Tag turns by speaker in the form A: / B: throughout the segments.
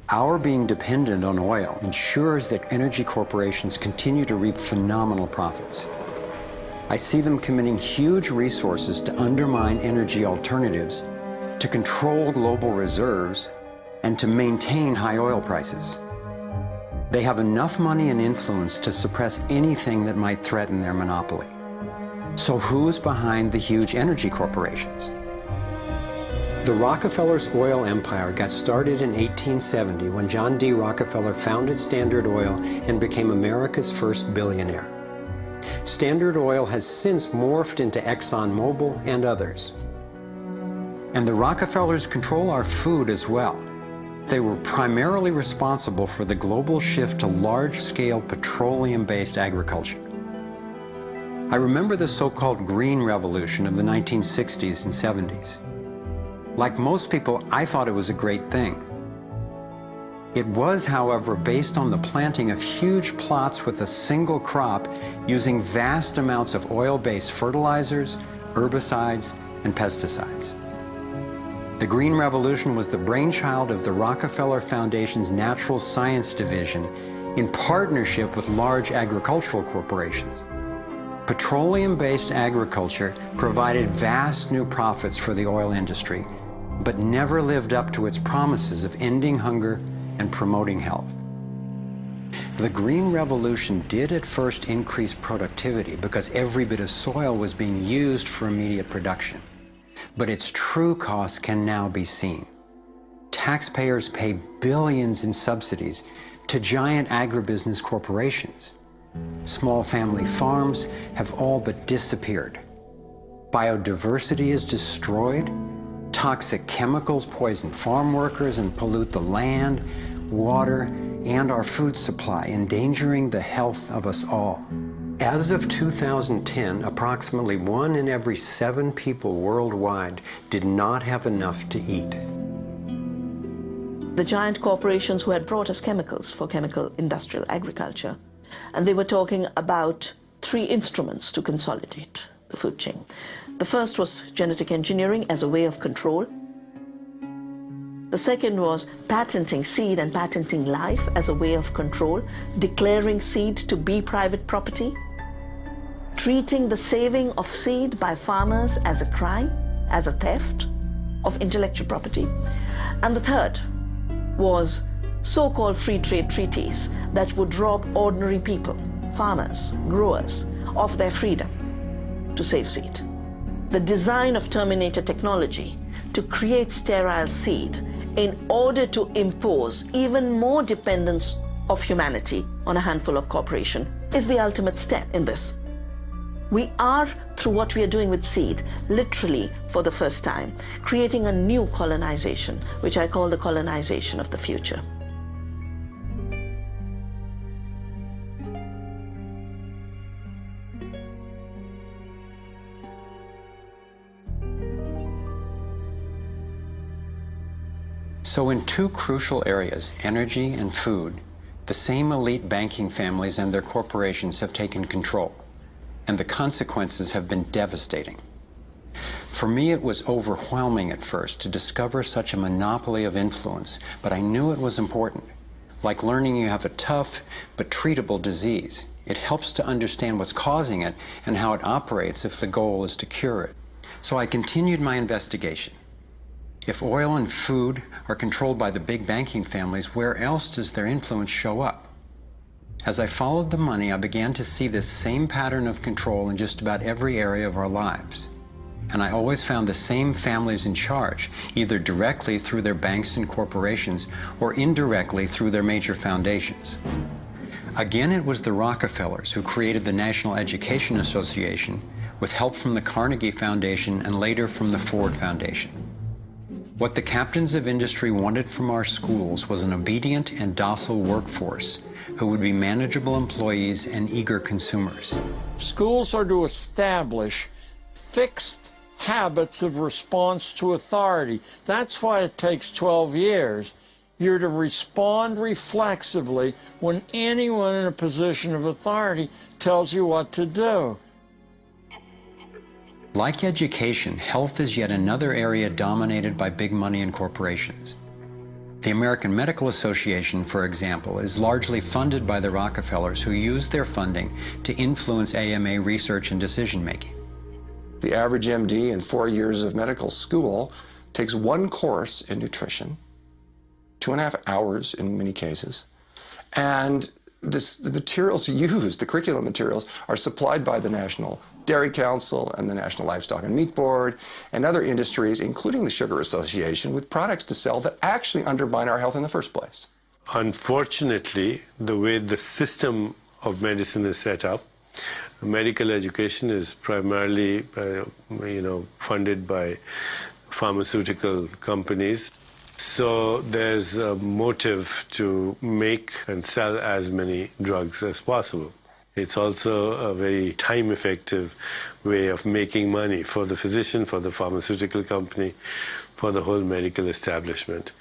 A: Our being dependent on oil ensures that energy corporations continue to reap phenomenal profits. I see them committing huge resources to undermine energy alternatives, to control global reserves, and to maintain high oil prices. They have enough money and influence to suppress anything that might threaten their monopoly. So who's behind the huge energy corporations? The Rockefellers' oil empire got started in 1870 when John D. Rockefeller founded Standard Oil and became America's first billionaire. Standard Oil has since morphed into ExxonMobil and others. And the Rockefellers control our food as well. They were primarily responsible for the global shift to large-scale petroleum-based agriculture. I remember the so-called Green Revolution of the 1960s and 70s. Like most people, I thought it was a great thing. It was, however, based on the planting of huge plots with a single crop using vast amounts of oil-based fertilizers, herbicides, and pesticides. The Green Revolution was the brainchild of the Rockefeller Foundation's Natural Science Division in partnership with large agricultural corporations. Petroleum-based agriculture provided vast new profits for the oil industry, but never lived up to its promises of ending hunger and promoting health. The Green Revolution did at first increase productivity because every bit of soil was being used for immediate production. But its true costs can now be seen. Taxpayers pay billions in subsidies to giant agribusiness corporations. Small family farms have all but disappeared. Biodiversity is destroyed. Toxic chemicals poison farm workers and pollute the land, water, and our food supply, endangering the health of us all. As of 2010, approximately 1 in every 7 people worldwide did not have enough to eat.
B: The giant corporations who had brought us chemicals for chemical industrial agriculture, and they were talking about 3 instruments to consolidate the food chain. The first was genetic engineering as a way of control. The second was patenting seed and patenting life as a way of control, declaring seed to be private property, treating the saving of seed by farmers as a crime, as a theft of intellectual property. And the third was so-called free trade treaties that would rob ordinary people, farmers, growers, of their freedom to save seed. The design of terminator technology to create sterile seed in order to impose even more dependence of humanity on a handful of corporations is the ultimate step in this. We are, through what we are doing with seed, literally for the first time, creating a new colonization, which I call the colonization of the future.
A: So in 2 crucial areas, energy and food, the same elite banking families and their corporations have taken control, and the consequences have been devastating. For me, it was overwhelming at first to discover such a monopoly of influence, but I knew it was important. Like learning you have a tough but treatable disease. It helps to understand what's causing it and how it operates if the goal is to cure it. So I continued my investigation. If oil and food are controlled by the big banking families, where else does their influence show up? As I followed the money, I began to see this same pattern of control in just about every area of our lives. And I always found the same families in charge, either directly through their banks and corporations or indirectly through their major foundations. Again, it was the Rockefellers who created the National Education Association with help from the Carnegie Foundation and later from the Ford Foundation. What the captains of industry wanted from our schools was an obedient and docile workforce who would be manageable employees and eager consumers.
C: Schools are to establish fixed habits of response to authority. That's why it takes 12 years. You're to respond reflexively when anyone in a position of authority tells you what to do.
A: Like education, health is yet another area dominated by big money and corporations. The American Medical Association, for example, is largely funded by the Rockefellers, who used their funding to influence AMA research and decision-making.
D: The average MD in 4 years of medical school takes one course in nutrition, 2.5 hours in many cases, and the materials used, the curriculum materials, are supplied by the National Dairy Council and the National Livestock and Meat Board and other industries, including the Sugar Association, with products to sell that actually undermine our health in the first place.
E: Unfortunately, the way the system of medicine is set up, medical education is primarily, funded by pharmaceutical companies. So there's a motive to make and sell as many drugs as possible. It's also a very time-effective way of making money for the physician, for the pharmaceutical company, for the whole medical establishment.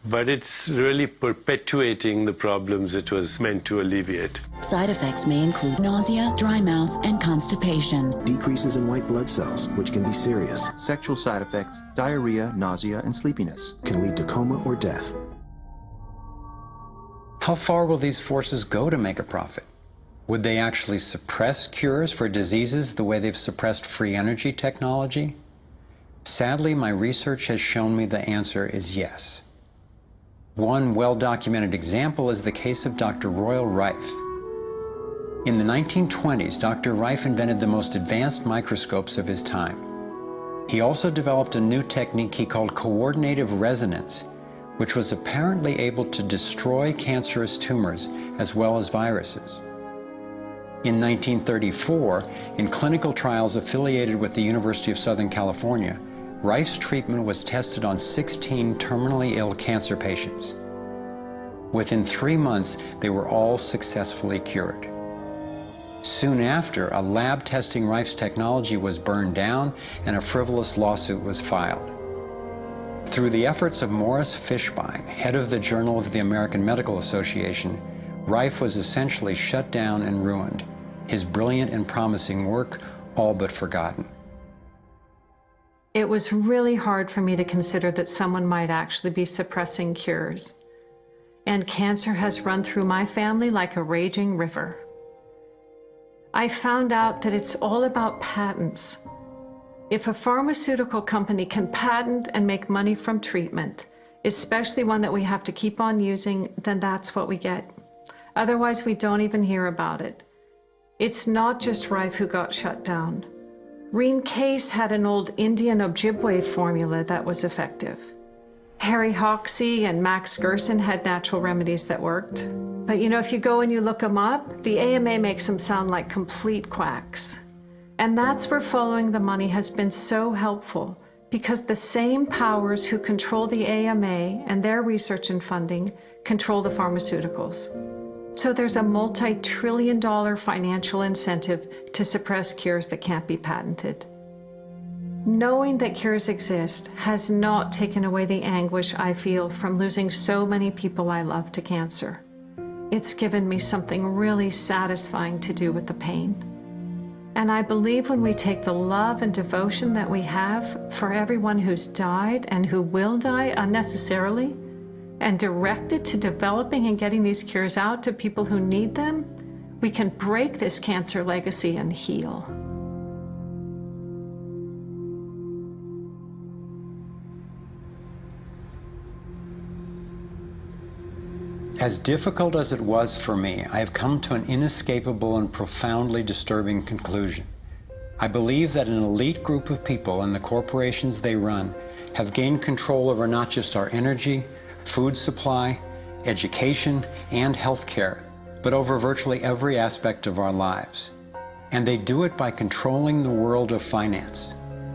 E: But it's really perpetuating the problems it was meant to alleviate.
F: Side effects may include nausea, dry mouth, and constipation.
G: Decreases in white blood cells, which can be serious.
H: Sexual side effects, diarrhea, nausea, and sleepiness.
G: Can lead to coma or death.
A: How far will these forces go to make a profit? Would they actually suppress cures for diseases the way they've suppressed free energy technology? Sadly, my research has shown me the answer is yes. One well-documented example is the case of Dr. Royal Rife. In the 1920s, Dr. Rife invented the most advanced microscopes of his time. He also developed a new technique he called coordinative resonance, which was apparently able to destroy cancerous tumors as well as viruses. In 1934, in clinical trials affiliated with the University of Southern California, Rife's treatment was tested on 16 terminally ill cancer patients. Within 3 months, they were all successfully cured. Soon after, a lab testing Rife's technology was burned down and a frivolous lawsuit was filed. Through the efforts of Morris Fishbein, head of the Journal of the American Medical Association, Rife was essentially shut down and ruined, his brilliant and promising work all but forgotten.
I: It was really hard for me to consider that someone might actually be suppressing cures. And cancer has run through my family like a raging river. I found out that it's all about patents. If a pharmaceutical company can patent and make money from treatment, especially one that we have to keep on using, then that's what we get. Otherwise, we don't even hear about it. It's not just Rife who got shut down. Reen Case had an old Indian Ojibwe formula that was effective. Harry Hoxsey and Max Gerson had natural remedies that worked. But if you go and you look them up, the AMA makes them sound like complete quacks. And that's where following the money has been so helpful, because the same powers who control the AMA and their research and funding control the pharmaceuticals. So there's a multi-trillion-dollar financial incentive to suppress cures that can't be patented. Knowing that cures exist has not taken away the anguish I feel from losing so many people I love to cancer. It's given me something really satisfying to do with the pain. And I believe when we take the love and devotion that we have for everyone who's died and who will die unnecessarily, and direct it to developing and getting these cures out to people who need them, we can break this cancer legacy and heal.
A: As difficult as it was for me, I have come to an inescapable and profoundly disturbing conclusion. I believe that an elite group of people and the corporations they run have gained control over not just our energy, food supply, education, and health care, but over virtually every aspect of our lives. And they do it by controlling the world of finance,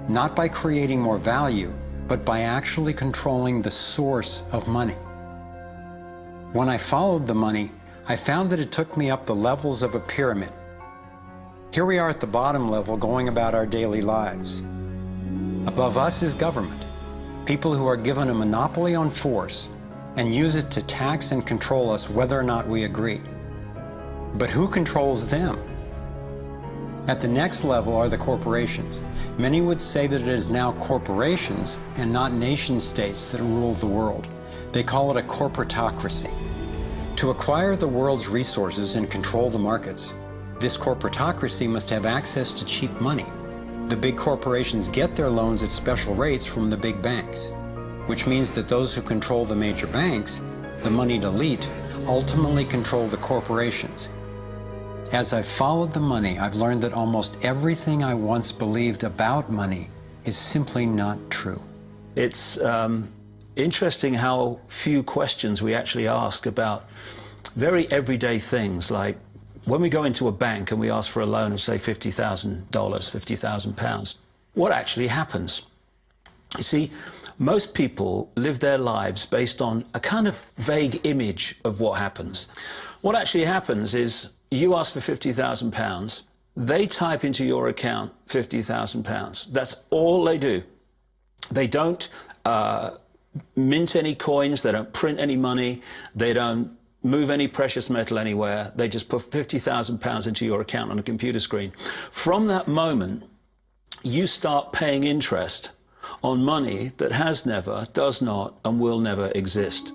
A: not by creating more value, but by actually controlling the source of money. When I followed the money, I found that it took me up the levels of a pyramid. Here we are at the bottom level going about our daily lives. Above us is government, people who are given a monopoly on force and use it to tax and control us whether or not we agree. But who controls them? At the next level are the corporations. Many would say that it is now corporations and not nation states that rule the world. They call it a corporatocracy. To acquire the world's resources and control the markets, this corporatocracy must have access to cheap money. The big corporations get their loans at special rates from the big banks, which means that those who control the major banks, the moneyed elite, ultimately control the corporations. As I've followed the money, I've learned that almost everything I once believed about money is simply not true.
J: It's interesting how few questions we actually ask about very everyday things, like when we go into a bank and we ask for a loan of, say, $50,000, £50,000, what actually happens? You see, most people live their lives based on a kind of vague image of what happens. What actually happens is you ask for £50,000, they type into your account £50,000. That's all they do. They don't mint any coins, they don't print any money, they don't move any precious metal anywhere. They just put £50,000 into your account on a computer screen. From that moment, you start paying interest on money that has never, does not, and will never exist.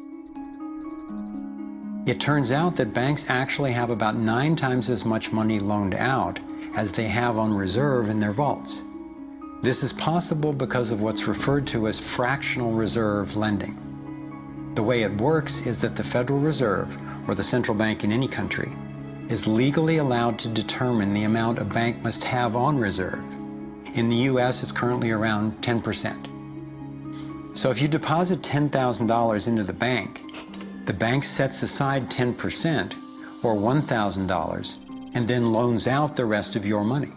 A: It turns out that banks actually have about 9 times as much money loaned out as they have on reserve in their vaults. This is possible because of what's referred to as fractional reserve lending. The way it works is that the Federal Reserve, or the central bank in any country, is legally allowed to determine the amount a bank must have on reserve. In the US, it's currently around 10%. So if you deposit $10,000 into the bank sets aside 10%, or $1,000, and then loans out the rest of your money.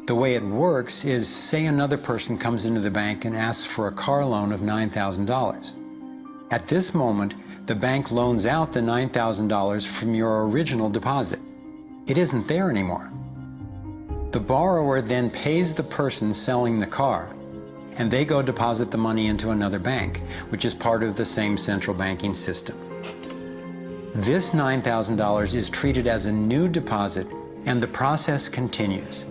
A: The way it works is, say another person comes into the bank and asks for a car loan of $9,000. At this moment, the bank loans out the $9,000 from your original deposit. It isn't there anymore. The borrower then pays the person selling the car, and they go deposit the money into another bank, which is part of the same central banking system. This $9,000 is treated as a new deposit, and the process continues.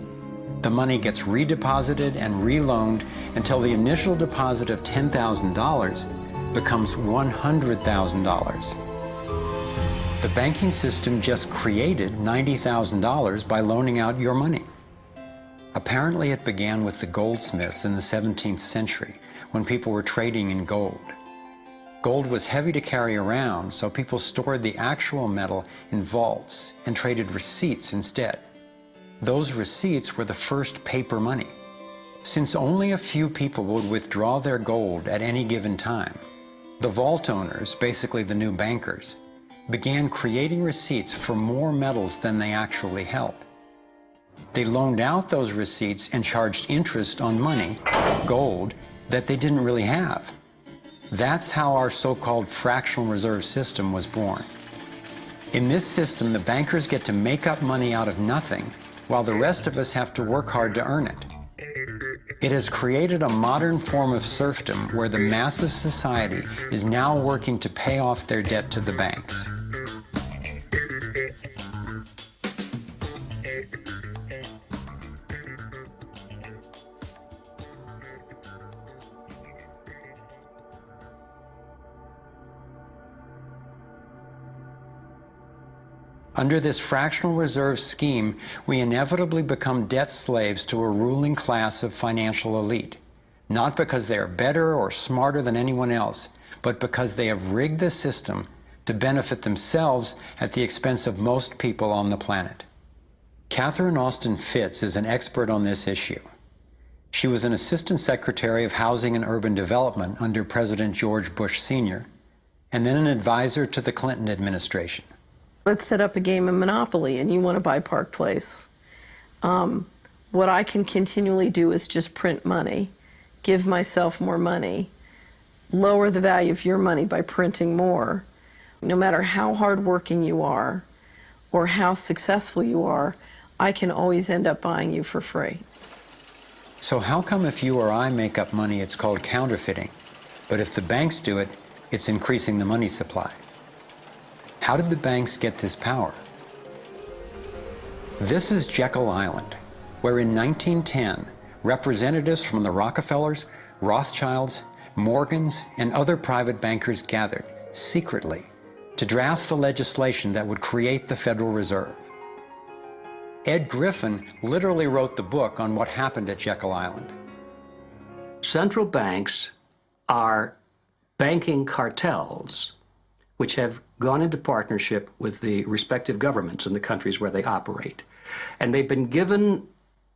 A: The money gets redeposited and reloaned until the initial deposit of $10,000 becomes $100,000. The banking system just created $90,000 by loaning out your money. Apparently it began with the goldsmiths in the 17th century, when people were trading in gold. Gold was heavy to carry around, so people stored the actual metal in vaults and traded receipts instead. Those receipts were the first paper money. Since only a few people would withdraw their gold at any given time, the vault owners, basically the new bankers, began creating receipts for more metals than they actually held. They loaned out those receipts and charged interest on money, gold, that they didn't really have. That's how our so-called fractional reserve system was born. In this system, the bankers get to make up money out of nothing, while the rest of us have to work hard to earn it. It has created a modern form of serfdom where the mass of society is now working to pay off their debt to the banks. Under this fractional reserve scheme, we inevitably become debt slaves to a ruling class of financial elite, not because they are better or smarter than anyone else, but because they have rigged the system to benefit themselves at the expense of most people on the planet. Catherine Austin Fitts is an expert on this issue. She was an Assistant Secretary of Housing and Urban Development under President George Bush Sr., and then an advisor to the Clinton administration.
K: Let's set up a game of Monopoly and you want to buy Park Place. What I can continually do is just print money, give myself more money, lower the value of your money by printing more. No matter how hardworking you are or how successful you are, I can always end up buying you for free.
A: So how come if you or I make up money, it's called counterfeiting, but if the banks do it, it's increasing the money supply? How did the banks get this power? This is Jekyll Island, where in 1910, representatives from the Rockefellers, Rothschilds, Morgans and other private bankers gathered secretly to draft the legislation that would create the Federal Reserve. Ed Griffin literally wrote the book on what happened at Jekyll Island.
L: Central banks are banking cartels which have gone into partnership with the respective governments in the countries where they operate. And they've been given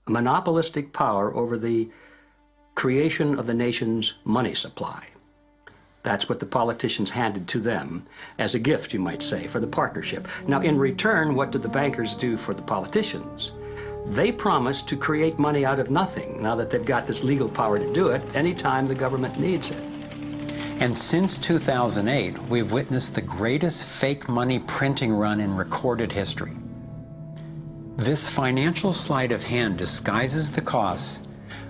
L: monopolistic power over the creation of the nation's money supply. That's what the politicians handed to them as a gift, you might say, for the partnership. Now, in return, what did the bankers do for the politicians? They promised to create money out of nothing, now that they've got this legal power to do it anytime the government needs it.
A: And since 2008, we've witnessed the greatest fake money printing run in recorded history. This financial sleight of hand disguises the costs,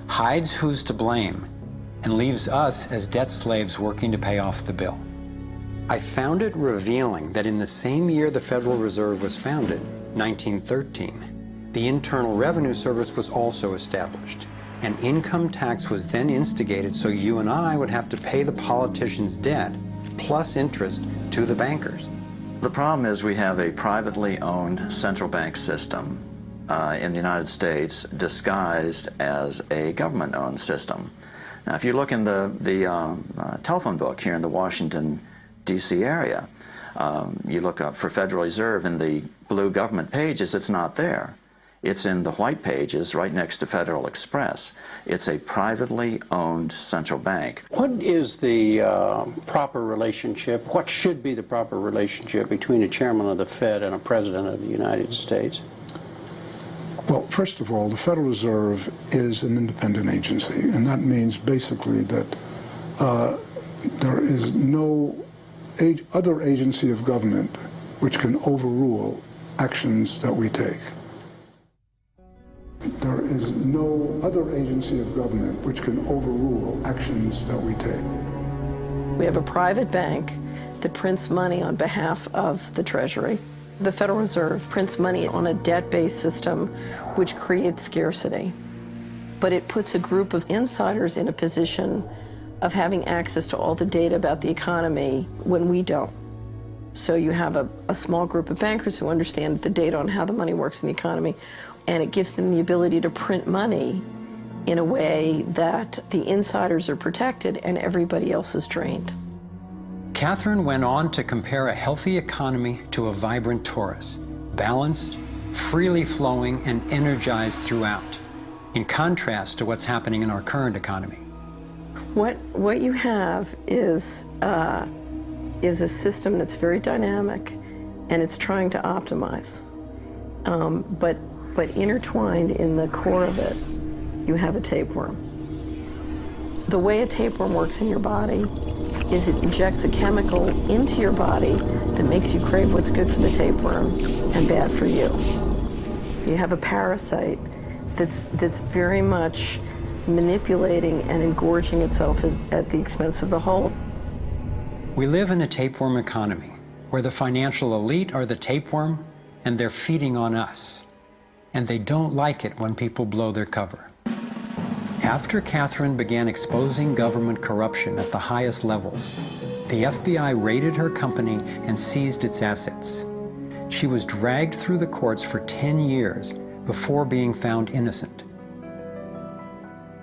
A: hides who's to blame, and leaves us as debt slaves working to pay off the bill. I found it revealing that in the same year the Federal Reserve was founded, 1913, the Internal Revenue Service was also established. An income tax was then instigated so you and I would have to pay the politicians' debt, plus interest, to the bankers.
M: The problem is we have a privately owned central bank system in the United States disguised as a government-owned system. Now, if you look in the telephone book here in the Washington, D.C. area, you look up for Federal Reserve in the blue government pages, it's not there. It's in the white pages right next to Federal Express. It's a privately owned central bank.
N: What is the proper relationship, what should be the proper relationship between a chairman of the Fed and a president of the United States?
O: Well, first of all, the Federal Reserve is an independent agency, and that means basically that there is no other agency of government which can overrule actions that we take. There is no other agency of government which can overrule actions that we take.
K: We have a private bank that prints money on behalf of the Treasury. The Federal Reserve prints money on a debt-based system which creates scarcity. But it puts a group of insiders in a position of having access to all the data about the economy when we don't. So you have a small group of bankers who understand the data on how the money works in the economy, and it gives them the ability to print money in a way that the insiders are protected and everybody else is drained.
A: Catherine went on to compare a healthy economy to a vibrant torus, balanced, freely flowing, and energized throughout, in contrast to what's happening in our current economy.
K: What you have is a system that's very dynamic, and it's trying to optimize. But intertwined in the core of it, you have a tapeworm. The way a tapeworm works in your body is it injects a chemical into your body that makes you crave what's good for the tapeworm and bad for you. You have a parasite that's very much manipulating and engorging itself at the expense of the whole.
A: We live in a tapeworm economy where the financial elite are the tapeworm and they're feeding on us. And they don't like it when people blow their cover. After Catherine began exposing government corruption at the highest levels, the FBI raided her company and seized its assets. She was dragged through the courts for 10 years before being found innocent.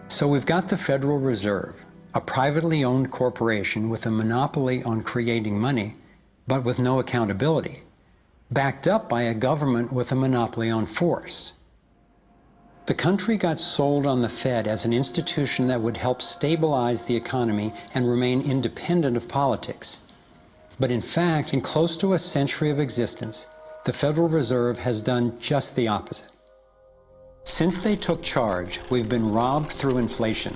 A: So we've got the Federal Reserve, a privately owned corporation with a monopoly on creating money, but with no accountability, backed up by a government with a monopoly on force. The country got sold on the Fed as an institution that would help stabilize the economy and remain independent of politics. But in fact, in close to a century of existence, the Federal Reserve has done just the opposite. Since they took charge, we've been robbed through inflation,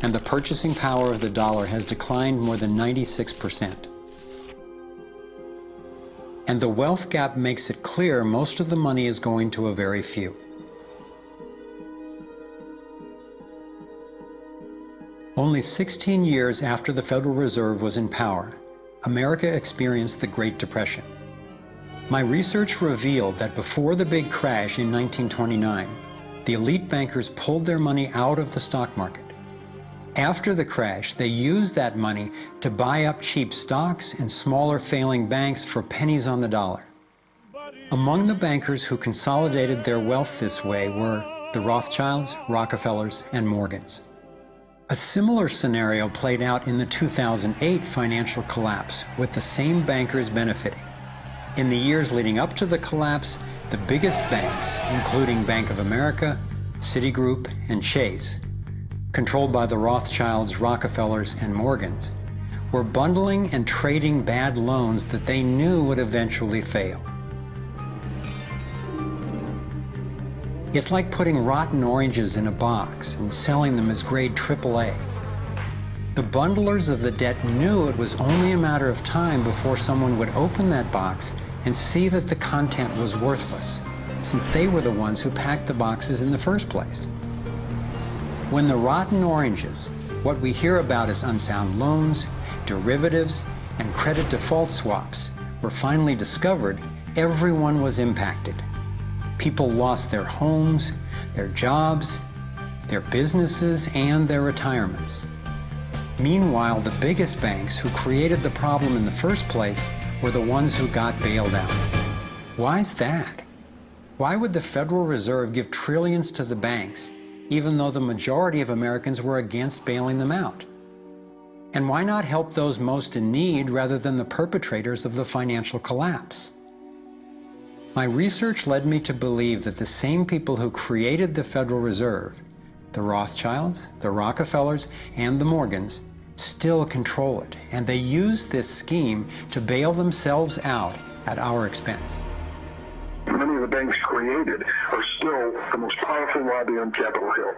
A: and the purchasing power of the dollar has declined more than 96%. And the wealth gap makes it clear most of the money is going to a very few. Only 16 years after the Federal Reserve was in power, America experienced the Great Depression. My research revealed that before the big crash in 1929, the elite bankers pulled their money out of the stock market. After the crash, they used that money to buy up cheap stocks and smaller failing banks for pennies on the dollar. Among the bankers who consolidated their wealth this way were the Rothschilds, Rockefellers, and Morgans. A similar scenario played out in the 2008 financial collapse, with the same bankers benefiting. In the years leading up to the collapse, the biggest banks, including Bank of America, Citigroup, and Chase, controlled by the Rothschilds, Rockefellers, and Morgans, were bundling and trading bad loans that they knew would eventually fail. It's like putting rotten oranges in a box and selling them as grade AAA. The bundlers of the debt knew it was only a matter of time before someone would open that box and see that the content was worthless, since they were the ones who packed the boxes in the first place. When the rotten oranges, what we hear about as unsound loans, derivatives, and credit default swaps, were finally discovered, everyone was impacted. People lost their homes, their jobs, their businesses, and their retirements. Meanwhile, the biggest banks who created the problem in the first place were the ones who got bailed out. Why's that? Why would the Federal Reserve give trillions to the banks, even though the majority of Americans were against bailing them out? And why not help those most in need rather than the perpetrators of the financial collapse? My research led me to believe that the same people who created the Federal Reserve, the Rothschilds, the Rockefellers, and the Morgans, still control it, and they use this scheme to bail themselves out at our expense.
P: Many of the banks created are still the most powerful lobby on Capitol Hill,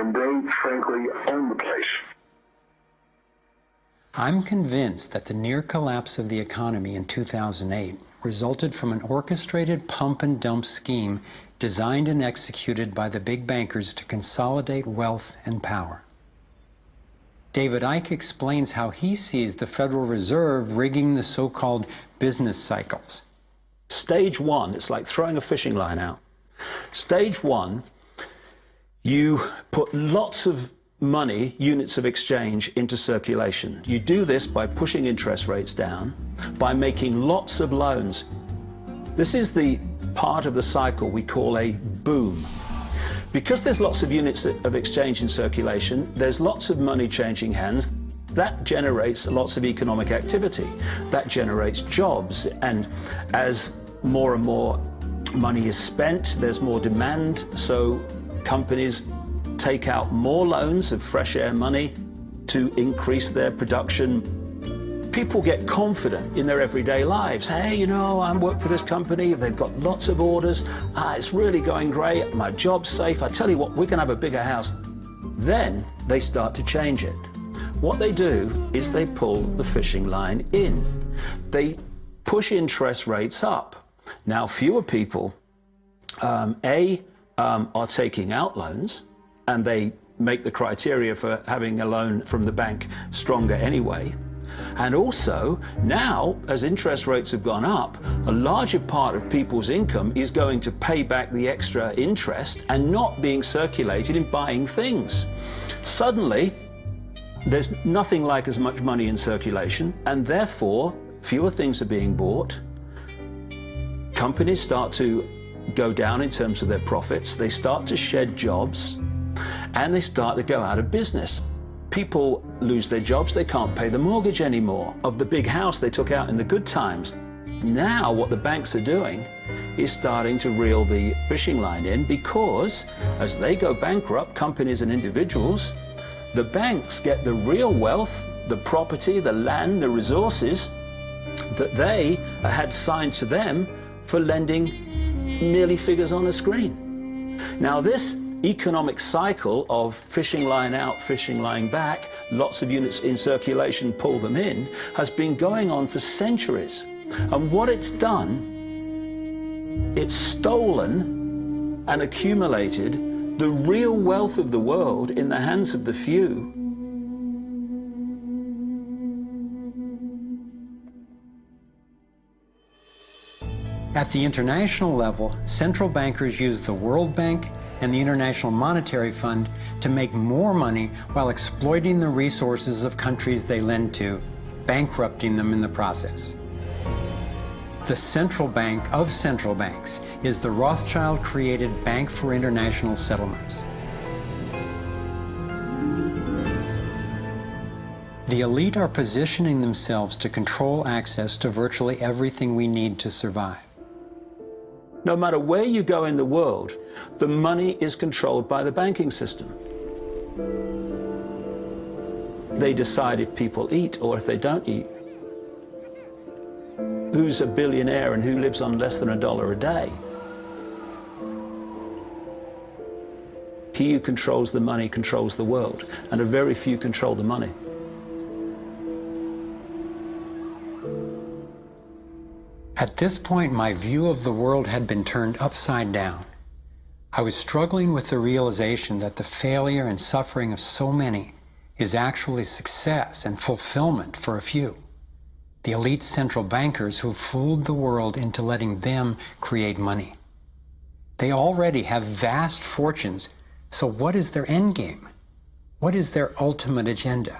P: and they, frankly, own the place.
A: I'm convinced that the near collapse of the economy in 2008 resulted from an orchestrated pump-and-dump scheme designed and executed by the big bankers to consolidate wealth and power. David Icke explains how he sees the Federal Reserve rigging the so-called business cycles.
J: Stage one, it's like throwing a fishing line out. Stage one, you put lots of money, units of exchange, into circulation. You do this by pushing interest rates down, by making lots of loans. This is the part of the cycle we call a boom. Because there's lots of units of exchange in circulation, there's lots of money changing hands. That generates lots of economic activity. That generates jobs. And as more and more money is spent, there's more demand. So companies take out more loans of fresh air money to increase their production. People get confident in their everyday lives. Hey, you know, I work for this company, they've got lots of orders, it's really going great, my job's safe, I tell you what, we're gonna have a bigger house. Then they start to change it. What they do is they pull the fishing line in. They push interest rates up. Now, fewer people, are taking out loans, and they make the criteria for having a loan from the bank stronger anyway. And also, now, as interest rates have gone up, a larger part of people's income is going to pay back the extra interest and not being circulated in buying things. Suddenly, there's nothing like as much money in circulation, and therefore, fewer things are being bought. Companies start to go down in terms of their profits. They start to shed jobs, and they start to go out of business. People lose their jobs, they can't pay the mortgage anymore of the big house they took out in the good times. Now what the banks are doing is starting to reel the fishing line in, because as they go bankrupt, companies and individuals, the banks get the real wealth, the property, the land, the resources that they had signed to them for lending merely figures on a screen. Now this economic cycle of fishing line out, fishing line back, lots of units in circulation, pull them in, has been going on for centuries. And what it's done, it's stolen and accumulated the real wealth of the world in the hands of the few.
A: At the international level, central bankers use the World Bank and the International Monetary Fund to make more money while exploiting the resources of countries they lend to, bankrupting them in the process. The central bank of central banks is the Rothschild-created Bank for International Settlements. The elite are positioning themselves to control access to virtually everything we need to survive.
J: No matter where you go in the world, the money is controlled by the banking system. They decide if people eat or if they don't eat. Who's a billionaire and who lives on less than $1 a day? He who controls the money controls the world, and a very few control the money.
A: At this point, my view of the world had been turned upside down. I was struggling with the realization that the failure and suffering of so many is actually success and fulfillment for a few. The elite central bankers who fooled the world into letting them create money. They already have vast fortunes, so what is their end game? What is their ultimate agenda?